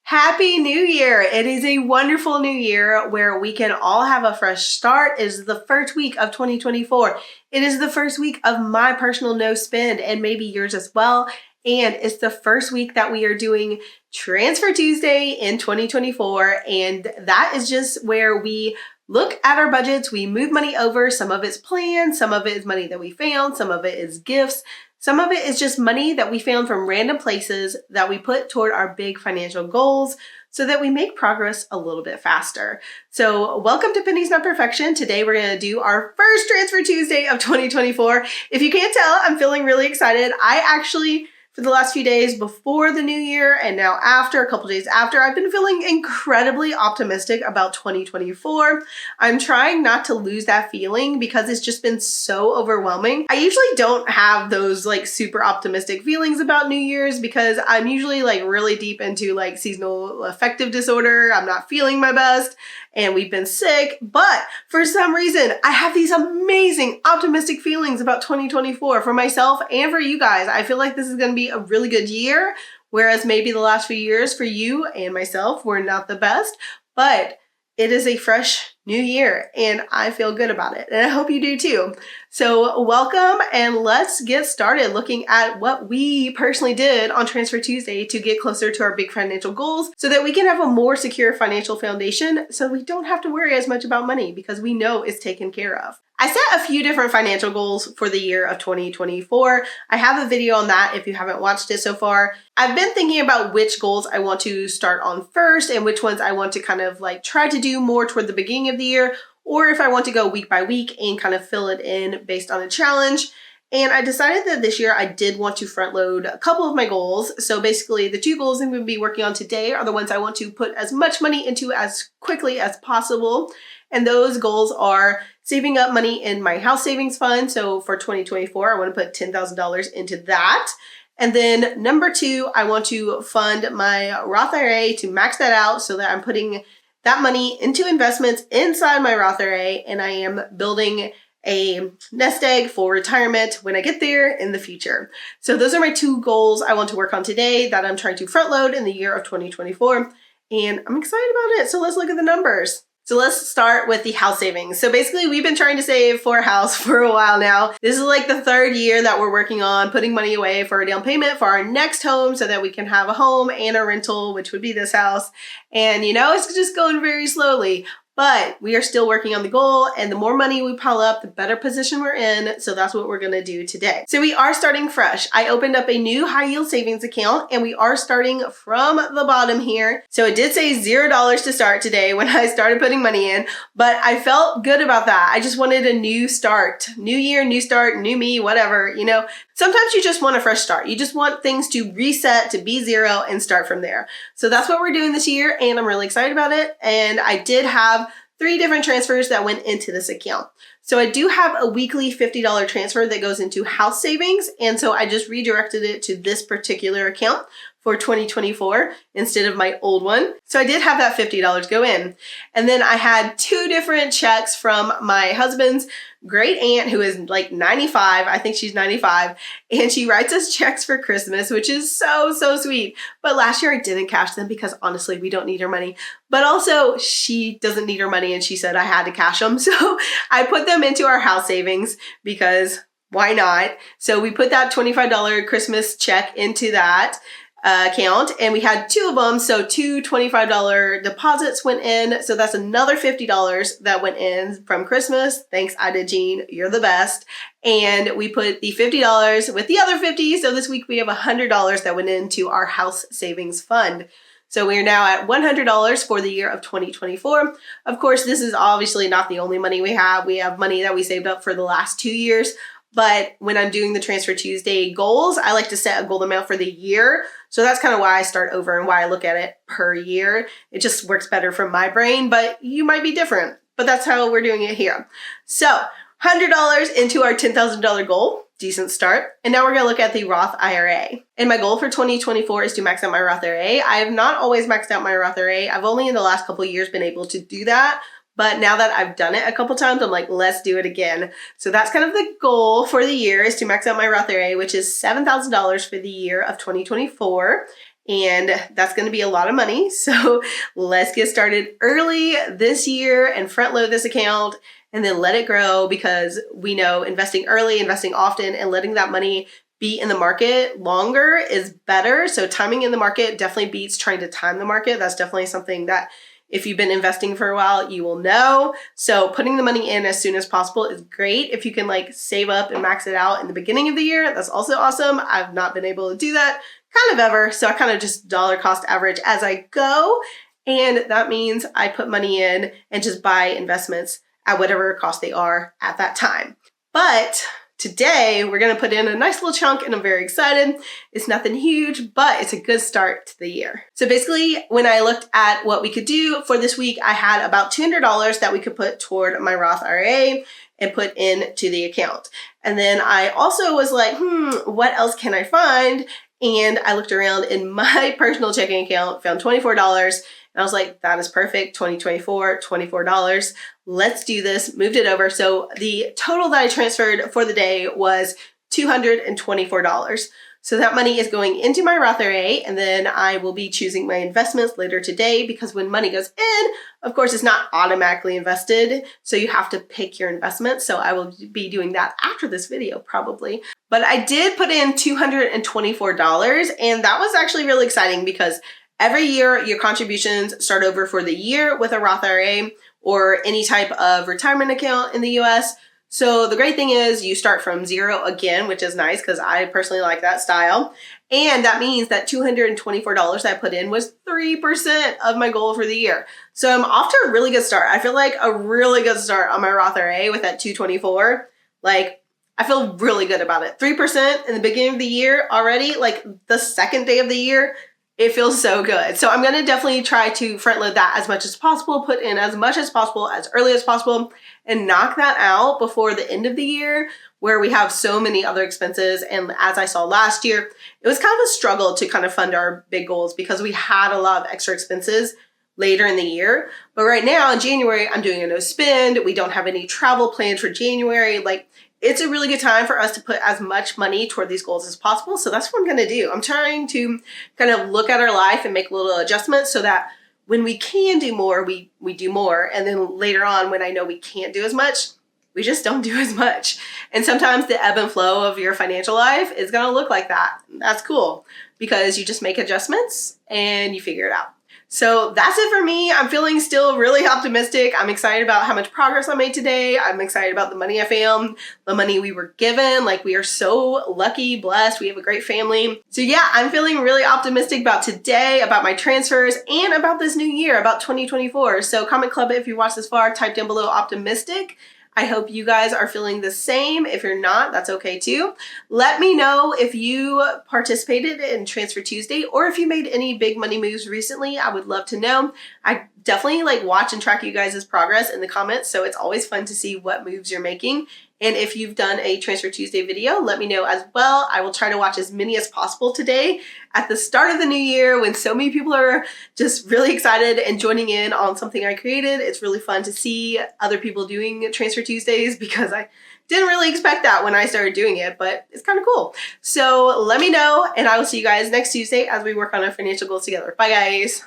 Happy New Year! It is a wonderful new year where we can all have a fresh start. It is the first week of 2024. It is the first week of my personal no spend and maybe yours as well. And it's the first week that we are doing Transfer Tuesday in 2024. And that is just where we look at our budgets, we move money over. Some of it's planned, some of it is money that we found, some of it is gifts. Some of it is just money that we found from random places that we put toward our big financial goals so that we make progress a little bit faster. So welcome to Pennies Not Perfection. Today we're going to do our first Transfer Tuesday of 2024. If you can't tell, I'm feeling really excited. I actually, for the last few days before the new year and now after, a couple days after, I've been feeling incredibly optimistic about 2024. I'm trying not to lose that feeling because it's just been so overwhelming. I usually don't have those like super optimistic feelings about New Year's because I'm usually like really deep into like seasonal affective disorder. I'm not feeling my best and we've been sick, but for some reason I have these amazing optimistic feelings about 2024 for myself and for you guys. I feel like this is going to be a really good year, whereas maybe the last few years for you and myself were not the best, but it is a fresh new year and I feel good about it. And I hope you do too. So welcome and let's get started looking at what we personally did on Transfer Tuesday to get closer to our big financial goals so that we can have a more secure financial foundation so we don't have to worry as much about money because we know it's taken care of. I set a few different financial goals for the year of 2024. I have a video on that if you haven't watched it so far. I've been thinking about which goals I want to start on first and which ones I want to kind of like try to do more toward the beginning of the year, or if I want to go week by week and kind of fill it in based on a challenge. And I decided that this year I did want to front load a couple of my goals. So basically the two goals I'm going to be working on today are the ones I want to put as much money into as quickly as possible. And those goals are saving up money in my house savings fund. So for 2024, I want to put $10,000 into that. And then number two, I want to fund my Roth IRA to max that out so that I'm putting that money into investments inside my Roth IRA and I am building a nest egg for retirement when I get there in the future. So those are my two goals I want to work on today that I'm trying to front load in the year of 2024. And I'm excited about it. So let's look at the numbers. So let's start with the house savings. So basically we've been trying to save for a house for a while now. This is like the third year that we're working on putting money away for a down payment for our next home so that we can have a home and a rental, which would be this house. And you know, it's just going very slowly. But we are still working on the goal, and the more money we pile up, the better position we're in. So that's what we're gonna do today. So we are starting fresh. I opened up a new high yield savings account and we are starting from the bottom here. So it did say $0 to start today when I started putting money in, but I felt good about that. I just wanted a new start, new year, new start, new me, whatever, you know. Sometimes you just want a fresh start. You just want things to reset to be zero and start from there. So that's what we're doing this year and I'm really excited about it. And I did have 3 different transfers that went into this account. So I do have a weekly $50 transfer that goes into house savings. And so I just redirected it to this particular account for 2024 instead of my old one. So I did have that $50 go in. And then I had 2 different checks from my husband's great aunt who is like 95. I think she's 95. And she writes us checks for Christmas, which is so sweet. But last year I didn't cash them because honestly, we don't need her money. But also she doesn't need her money and she said I had to cash them. So I put them into our house savings because why not? So we put that $25 Christmas check into that account and we had 2 of them. So 2 $25 deposits went in. So that's another $50 that went in from Christmas. Thanks, Ida Jean. You're the best. And we put the $50 with the other 50. So this week we have $100 that went into our house savings fund. So we are now at $100 for the year of 2024. Of course, this is obviously not the only money we have. We have money that we saved up for the last 2 years. But when I'm doing the Transfer Tuesday goals, I like to set a goal amount for the year. So that's kind of why I start over and why I look at it per year. It just works better from my brain, but you might be different. But that's how we're doing it here. So $100 into our $10,000 goal. Decent start. And now we're going to look at the Roth IRA. And my goal for 2024 is to max out my Roth IRA. I have not always maxed out my Roth IRA. I've only in the last couple of years been able to do that. But now that I've done it a couple times, I'm like, let's do it again. So that's kind of the goal for the year is to max out my Roth IRA, which is $7,000 for the year of 2024. And that's going to be a lot of money. So let's get started early this year and front load this account and then let it grow, because we know investing early, investing often, and letting that money be in the market longer is better. So timing in the market definitely beats trying to time the market. That's definitely something that if you've been investing for a while, you will know. So putting the money in as soon as possible is great. If you can like save up and max it out in the beginning of the year, that's also awesome. I've not been able to do that kind of ever. So I kind of just dollar cost average as I go. And that means I put money in and just buy investments at whatever cost they are at that time. But today, we're going to put in a nice little chunk, and I'm very excited. It's nothing huge, but it's a good start to the year. So basically, when I looked at what we could do for this week, I had about $200 that we could put toward my Roth IRA and put into the account. And then I also was like, what else can I find? And I looked around in my personal checking account, found $24. And I was like, that is perfect. 2024, $24. Let's do this. Moved it over. So the total that I transferred for the day was $224. So that money is going into my Roth IRA, and then I will be choosing my investments later today, because when money goes in, of course, it's not automatically invested. So you have to pick your investments. So I will be doing that after this video, probably. But I did put in $224, and that was actually really exciting because every year your contributions start over for the year with a Roth IRA or any type of retirement account in the US. So the great thing is you start from zero again, which is nice because I personally like that style. And that means that $224 I put in was 3% of my goal for the year. So I'm off to a really good start. I feel like a really good start on my Roth IRA with that 224. Like, I feel really good about it. 3% in the beginning of the year already, like the second day of the year, it feels so good. So I'm going to definitely try to front load that as much as possible, put in as much as possible, as early as possible, and knock that out before the end of the year, where we have so many other expenses. And as I saw last year, it was kind of a struggle to kind of fund our big goals because we had a lot of extra expenses later in the year. But right now in January, I'm doing a no spend. We don't have any travel plans for January. Like, it's a really good time for us to put as much money toward these goals as possible. So that's what I'm going to do. I'm trying to kind of look at our life and make little adjustments so that when we can do more, we do more. And then later on, when I know we can't do as much, we just don't do as much. And sometimes the ebb and flow of your financial life is going to look like that. That's cool because you just make adjustments and you figure it out. So that's it for me. I'm feeling still really optimistic. I'm excited about how much progress I made today. I'm excited about the money I found, the money we were given. Like, we are so lucky, blessed. We have a great family. So yeah, I'm feeling really optimistic about today, about my transfers, and about this new year, about 2024. So comment club if you watched this far, type down below optimistic. I hope you guys are feeling the same. If you're not, that's okay too. Let me know if you participated in Transfer Tuesday or if you made any big money moves recently. I would love to know. I definitely watch and track you guys' progress in the comments, so it's always fun to see what moves you're making. And if you've done a Transfer Tuesday video, let me know as well. I will try to watch as many as possible today at the start of the new year when so many people are just really excited and joining in on something I created. It's really fun to see other people doing Transfer Tuesdays because I didn't really expect that when I started doing it, but it's kind of cool. So let me know, and I will see you guys next Tuesday as we work on our financial goals together. Bye, guys.